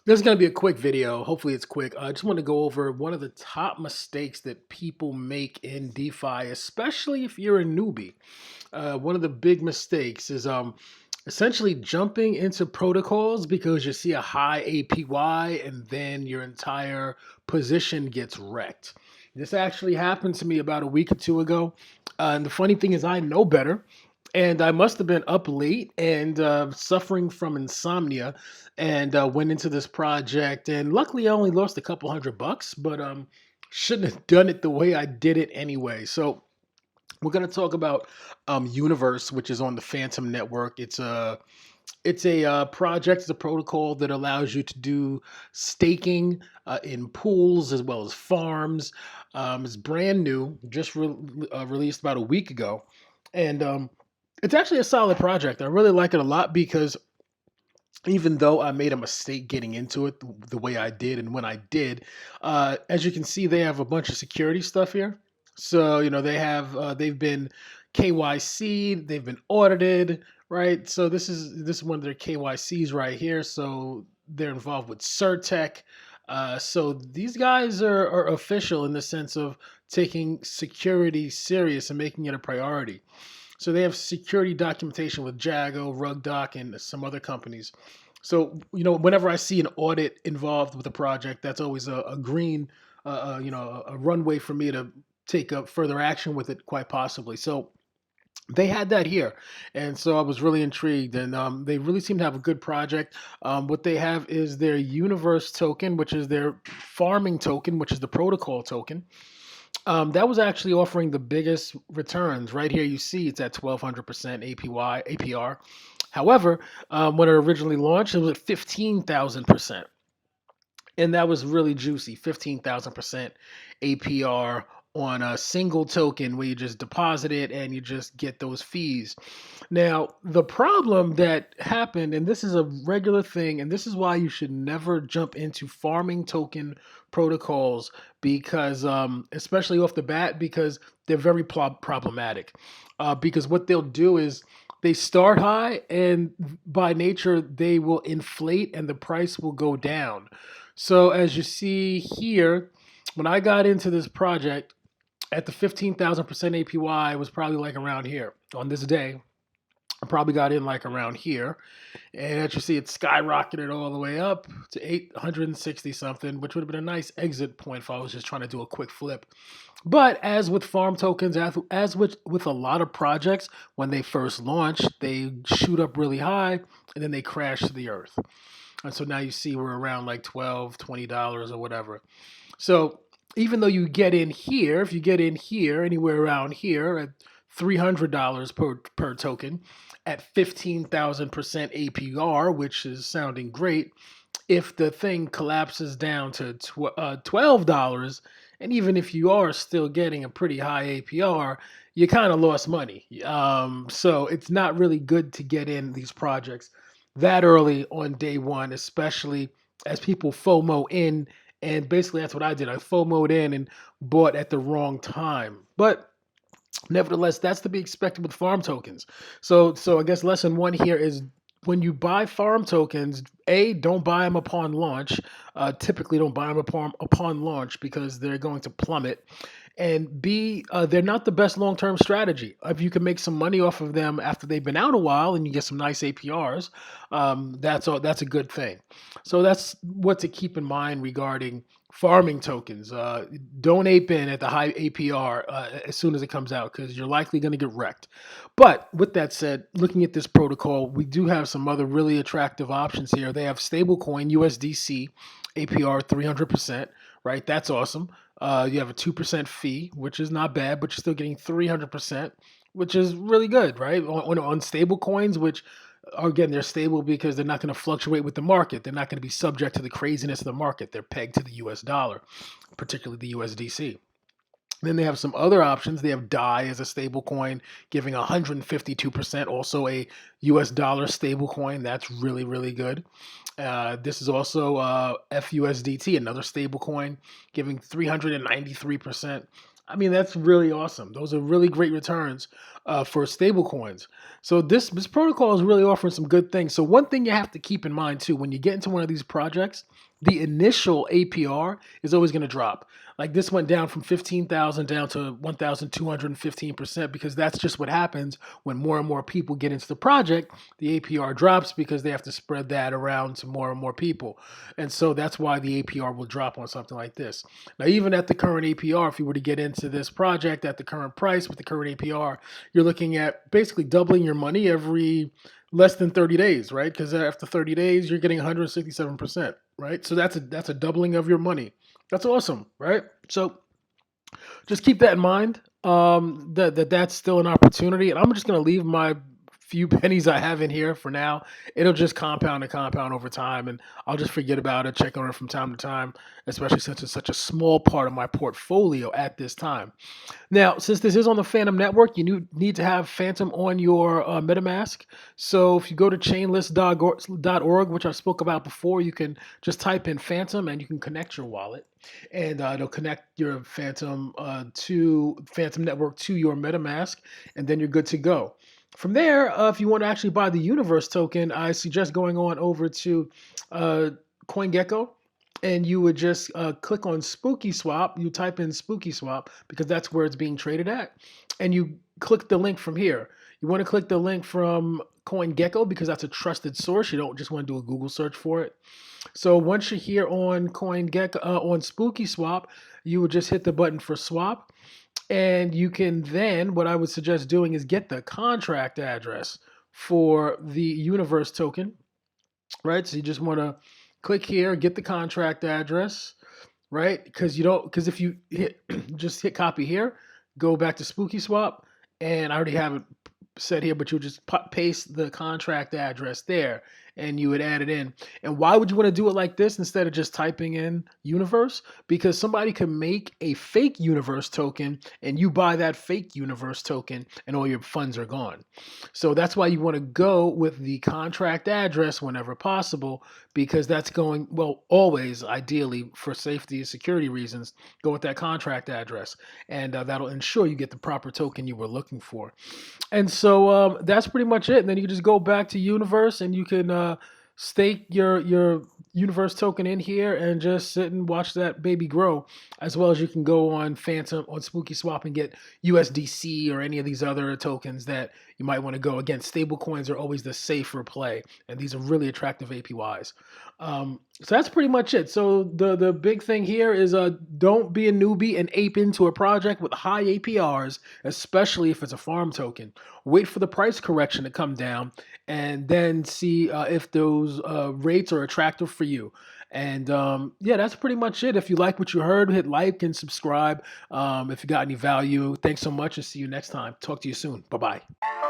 This is going to be a quick video. Hopefully, it's quick. I just want to go over one of the top mistakes that people make in DeFi, especially if you're a newbie. One of the big mistakes is essentially jumping into protocols because you see a high APY and then your entire position gets wrecked. This actually happened to me about a week or two ago. And the funny thing is, I know better. And I must have been up late and suffering from insomnia, and went into this project. And luckily, I only lost a couple $100, but shouldn't have done it the way I did it anyway. So we're going to talk about Universe, which is on the Phantom Network. It's a project, it's a protocol that allows you to do staking in pools as well as farms. It's brand new, just released about a week ago, and it's actually a solid project. I really like it a lot because even though I made a mistake getting into it the way I did and when I did, as you can see, they have a bunch of security stuff here. So they've been KYC'd, they've been audited, right? So this is one of their KYCs right here. So they're involved with CertTech. So these guys are official in the sense of taking security serious and making it a priority. So they have security documentation with Jago, RugDoc, and some other companies. So whenever I see an audit involved with a project, that's always a green, a runway for me to take up further action with it, quite possibly. So they had that here, and so I was really intrigued. And they really seem to have a good project. What they have is their Universe token, which is their farming token, which is the protocol token. That was actually offering the biggest returns. Right here, you see it's at 1,200% APY, APR. However, when it originally launched, it was at 15,000%. And that was really juicy, 15,000% APR on a single token where you just deposit it and you just get those fees. Now, the problem that happened, and this is a regular thing, and this is why you should never jump into farming token protocols because, especially off the bat, because they're very problematic. Because what they'll do is they start high, and by nature, they will inflate and the price will go down. So, as you see here, when I got into this project at the 15,000% APY, it was probably like around here on this day. I probably got in like around here. And as you see, it skyrocketed all the way up to 860 something, which would have been a nice exit point if I was just trying to do a quick flip. But as with farm tokens, as with a lot of projects, when they first launch, they shoot up really high and then they crash to the earth. And so now you see we're around like $12, $20 or whatever. So even though you get in here, if you get in here, anywhere around here at $300 per token at 15,000% APR, which is sounding great, if the thing collapses down to $12, and even if you are still getting a pretty high APR, you kind of lost money. So it's not really good to get in these projects that early on day one, especially as people FOMO in. And basically, that's what I did. I FOMO'd in and bought at the wrong time. But nevertheless, that's to be expected with farm tokens. So I guess lesson one here is when you buy farm tokens, A, don't buy them upon launch. Typically, don't buy them upon launch because they're going to plummet. And B, they're not the best long-term strategy. If you can make some money off of them after they've been out a while and you get some nice APRs, that's a good thing. So that's what to keep in mind regarding farming tokens. Don't ape in at the high APR as soon as it comes out because you're likely going to get wrecked. But with that said, looking at this protocol, we do have some other really attractive options here. They have stablecoin USDC APR 300%, right? That's awesome. You have a 2% fee, which is not bad, but you're still getting 300%, which is really good, right? On stable coins, which again, they're stable because they're not going to fluctuate with the market. They're not going to be subject to the craziness of the market. They're pegged to the US dollar, particularly the USDC. Then they have some other options. They have DAI as a stable coin, giving 152%, also a US dollar stable coin. That's really, really good. This is also FUSDT, another stable coin, giving 393%. I mean, that's really awesome. Those are really great returns for stable coins. So this protocol is really offering some good things. So one thing you have to keep in mind too, when you get into one of these projects, the initial APR is always going to drop. Like this went down from 15,000 down to 1,215% because that's just what happens when more and more people get into the project. The APR drops because they have to spread that around to more and more people, and so that's why the APR will drop on something like this. Now, even at the current APR, if you were to get into this project at the current price with the current APR, you're looking at basically doubling your money every less than 30 days, right? Because after 30 days, you're getting 167%, right? So that's a doubling of your money. That's awesome, right? So just keep that in mind. That's still an opportunity, and I'm just gonna leave my few pennies I have in here for now. It'll just compound and compound over time, and I'll just forget about it, check on it from time to time, especially since it's such a small part of my portfolio at this time. Now, since this is on the Phantom network, you need to have Phantom on your MetaMask. So if you go to chainlist.org, which I spoke about before, you can just type in Phantom and you can connect your wallet, and it'll connect your Phantom network to your MetaMask, and then you're good to go. From there, if you want to actually buy the Universe token, I suggest going on over to uh, CoinGecko, and you would just click on Spooky Swap. You type in Spooky Swap because that's where it's being traded at, and you click the link from here. You want to click the link from CoinGecko because that's a trusted source. You don't just want to do a Google search for it. So once you're here on CoinGecko on Spooky Swap, you would just hit the button for swap, and you can then, what I would suggest doing is get the contract address for the Universe token, right? So you just want to click here, get the contract address, right? Because if you hit just hit copy here, go back to Spooky Swap, and I already have it set here, but you'll just paste the contract address there, and you would add it in. And why would you want to do it like this instead of just typing in Universe? Because somebody can make a fake Universe token, and you buy that fake Universe token, and all your funds are gone. So that's why you want to go with the contract address whenever possible, because that's going, well, always, ideally, for safety and security reasons, go with that contract address, and that'll ensure you get the proper token you were looking for. And so that's pretty much it. And then you can just go back to Universe, and you can stake your Universe token in here and just sit and watch that baby grow. As well as you can go on Phantom on Spooky Swap and get USDC or any of these other tokens that you might want to go. Again, stable coins are always the safer play, and these are really attractive APYs. So that's pretty much it. So the big thing here is don't be a newbie and ape into a project with high APRs, especially if it's a farm token. Wait for the price correction to come down, and then see if those rates are attractive for you. And yeah, that's pretty much it. If you like what you heard, hit like and subscribe. If you got any value, thanks so much, and see you next time. Talk to you soon. Bye bye.